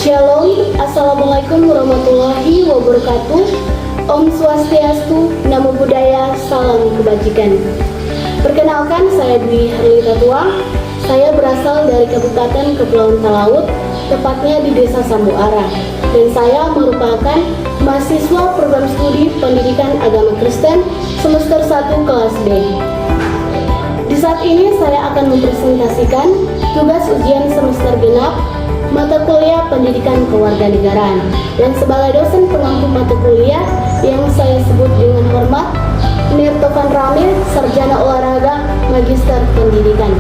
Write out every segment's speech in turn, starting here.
Shalom, Assalamualaikum warahmatullahi wabarakatuh. Om Swastiastu, Namo Buddhaya, Salam Kebajikan. Perkenalkan, saya Dwi Herlita Tuang. Saya berasal dari Kabupaten Kepulauan Talaut, tepatnya di Desa Sambuara. Dan saya merupakan mahasiswa program studi Pendidikan Agama Kristen semester 1 kelas B. Di saat ini saya akan mempresentasikan tugas ujian semester genap mata kuliah Pendidikan Kewarganegaraan, dan sebagai dosen pengampu mata kuliah yang saya sebut dengan hormat Nirtovan Ramil, Sarjana Olahraga, Magister Pendidikan.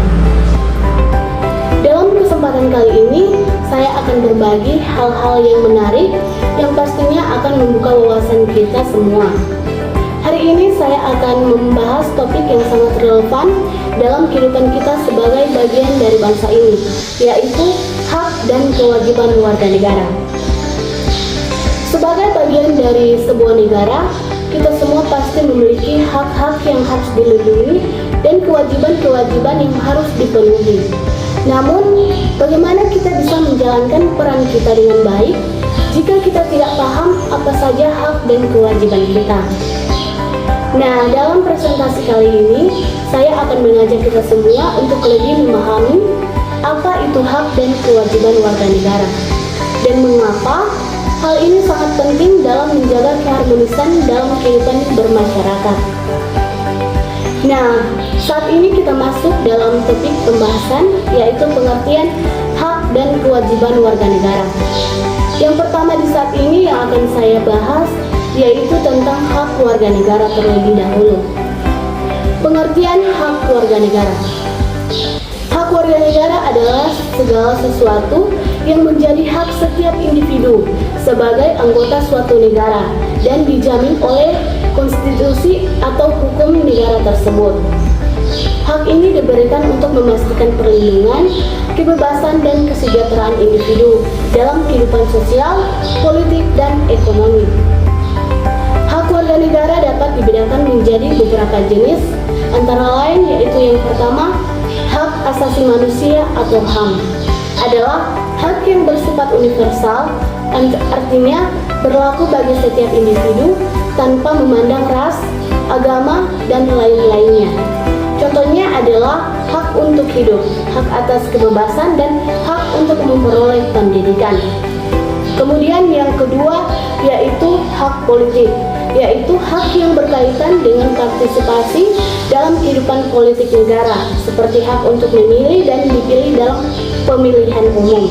Dalam kesempatan kali ini, saya akan berbagi hal-hal yang menarik yang pastinya akan membuka wawasan kita semua. Hari ini saya akan membahas topik yang sangat relevan dalam kehidupan kita sebagai bagian dari bangsa ini, yaitu hak dan kewajiban warga negara. Sebagai bagian dari sebuah negara, kita semua pasti memiliki hak-hak yang harus dilindungi dan kewajiban-kewajiban yang harus dipenuhi. Namun, bagaimana kita bisa menjalankan peran kita dengan baik jika kita tidak paham apa saja hak dan kewajiban kita? Nah, dalam presentasi kali ini, saya akan mengajak kita semua untuk lebih memahami apa itu hak dan kewajiban warga negara, dan mengapa hal ini sangat penting dalam menjaga keharmonisan dalam kehidupan bermasyarakat. Nah, saat ini kita masuk dalam topik pembahasan, yaitu pengertian hak dan kewajiban warga negara. Yang pertama di saat ini yang akan saya bahas yaitu tentang hak warga negara terlebih dahulu. Pengertian hak warga negara. Hak warga negara adalah segala sesuatu yang menjadi hak setiap individu sebagai anggota suatu negara dan dijamin oleh konstitusi atau hukum negara tersebut. Hak ini diberikan untuk memastikan perlindungan, kebebasan, dan kesejahteraan individu dalam kehidupan sosial, politik, dan ekonomi. Hak warga negara dapat dibedakan menjadi beberapa jenis, antara lain yaitu yang pertama, hak asasi manusia atau HAM. Adalah hak yang bersifat universal, artinya berlaku bagi setiap individu tanpa memandang ras, agama, dan lain-lainnya. Contohnya adalah hak untuk hidup, hak atas kebebasan, dan hak untuk memperoleh pendidikan. Kemudian yang kedua yaitu hak politik, yaitu hak yang berkaitan dengan partisipasi dalam kehidupan politik negara, seperti hak untuk memilih dan dipilih dalam pemilihan umum,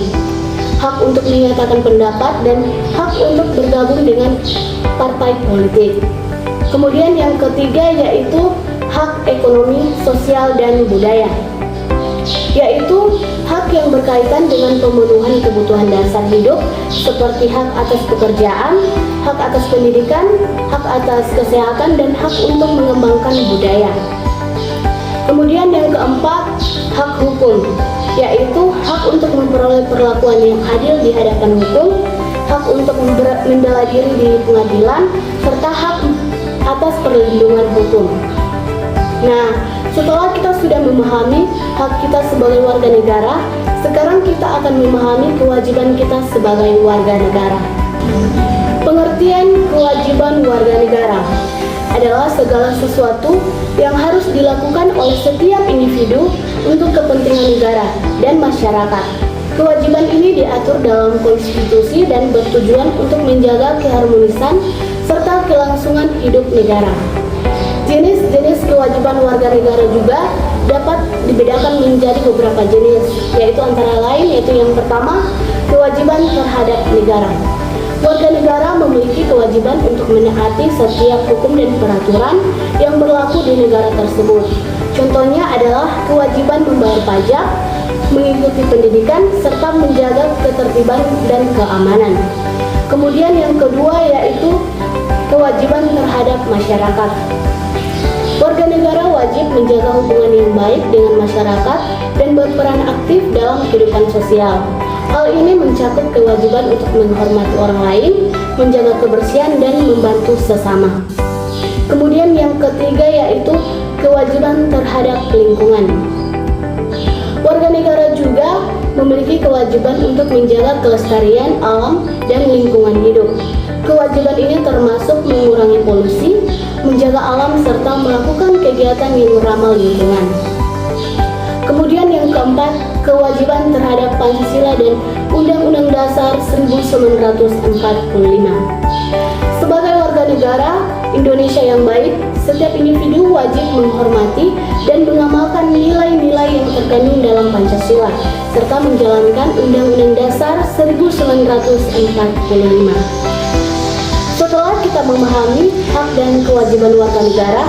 hak untuk menyatakan pendapat, dan hak untuk bergabung dengan partai politik. Kemudian yang ketiga yaitu hak ekonomi, sosial, dan budaya, yaitu hak yang berkaitan dengan pemenuhan kebutuhan dasar hidup seperti hak atas pekerjaan, hak atas pendidikan, hak atas kesehatan, dan hak untuk mengembangkan budaya. Kemudian yang keempat, hak hukum, yaitu hak untuk memperoleh perlakuan yang adil di hadapan hukum, hak untuk membela diri di pengadilan, serta hak atas perlindungan hukum. Nah, setelah kita sudah memahami hak kita sebagai warga negara, sekarang kita akan memahami kewajiban kita sebagai warga negara. Pengertian kewajiban warga negara adalah segala sesuatu yang harus dilakukan oleh setiap individu untuk kepentingan negara dan masyarakat. Kewajiban ini diatur dalam konstitusi dan bertujuan untuk menjaga keharmonisan serta kelangsungan hidup negara. Jenis-jenis kewajiban warga negara juga dapat dibedakan menjadi beberapa jenis, yaitu antara lain yaitu yang pertama, kewajiban terhadap negara. Warga negara memiliki kewajiban untuk menaati setiap hukum dan peraturan yang berlaku di negara tersebut. Contohnya adalah kewajiban membayar pajak, mengikuti pendidikan, serta menjaga ketertiban dan keamanan. Kemudian yang kedua yaitu kewajiban terhadap masyarakat. Warga negara wajib menjaga hubungan yang baik dengan masyarakat dan berperan aktif dalam kehidupan sosial. Hal ini mencakup kewajiban untuk menghormati orang lain, menjaga kebersihan, dan membantu sesama. Kemudian yang ketiga yaitu kewajiban terhadap lingkungan. Warga negara juga memiliki kewajiban untuk menjaga kelestarian alam dan lingkungan hidup. Kewajiban ini termasuk mengurangi polusi, menjaga alam, serta melakukan kegiatan yang ramah lingkungan. Kemudian yang keempat, kewajiban terhadap Pancasila dan Undang-Undang Dasar 1945. Sebagai warga negara Indonesia yang baik, setiap individu wajib menghormati dan mengamalkan nilai-nilai yang terkandung dalam Pancasila, serta menjalankan Undang-Undang Dasar 1945. Setelah kita memahami hak dan kewajiban warga negara,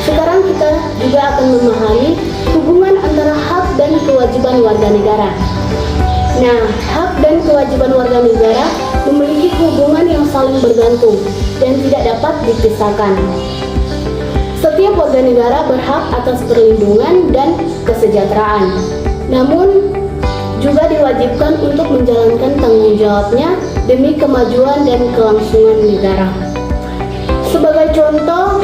sekarang kita juga akan memahami hubungan antara hak dan kewajiban warga negara. Nah, hak dan kewajiban warga negara memiliki hubungan yang saling bergantung dan tidak dapat dipisahkan. Setiap warga negara berhak atas perlindungan dan kesejahteraan, namun juga diwajibkan untuk menjalankan tanggung jawabnya demi kemajuan dan kelangsungan negara. Sebagai contoh,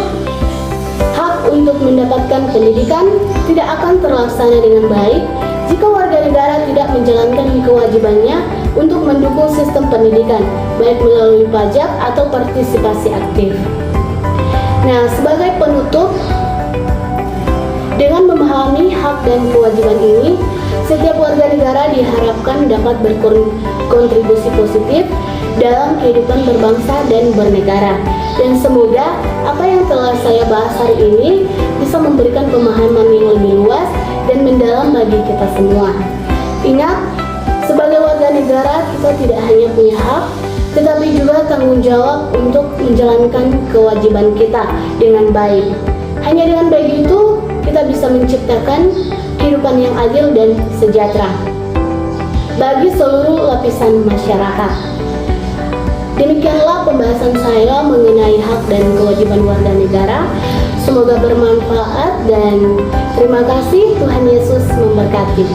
hak untuk mendapatkan pendidikan tidak akan terlaksana dengan baik jika warga negara tidak menjalankan kewajibannya untuk mendukung sistem pendidikan, baik melalui pajak atau partisipasi aktif. Nah, sebagai penutup, dengan memahami hak dan kewajiban ini, setiap warga negara diharapkan dapat berkontribusi positif dalam kehidupan berbangsa dan bernegara. Dan semoga apa yang telah saya bahas hari ini bisa memberikan pemahaman yang lebih luas dan mendalam bagi kita semua. Ingat, sebagai warga negara kita tidak hanya punya hak, tetapi juga tanggung jawab untuk menjalankan kewajiban kita dengan baik. Hanya dengan baik itu, kita bisa menciptakan kehidupan yang adil dan sejahtera bagi seluruh lapisan masyarakat. Demikianlah pembahasan saya mengenai hak dan kewajiban warga negara. Semoga bermanfaat dan terima kasih. Tuhan Yesus memberkati.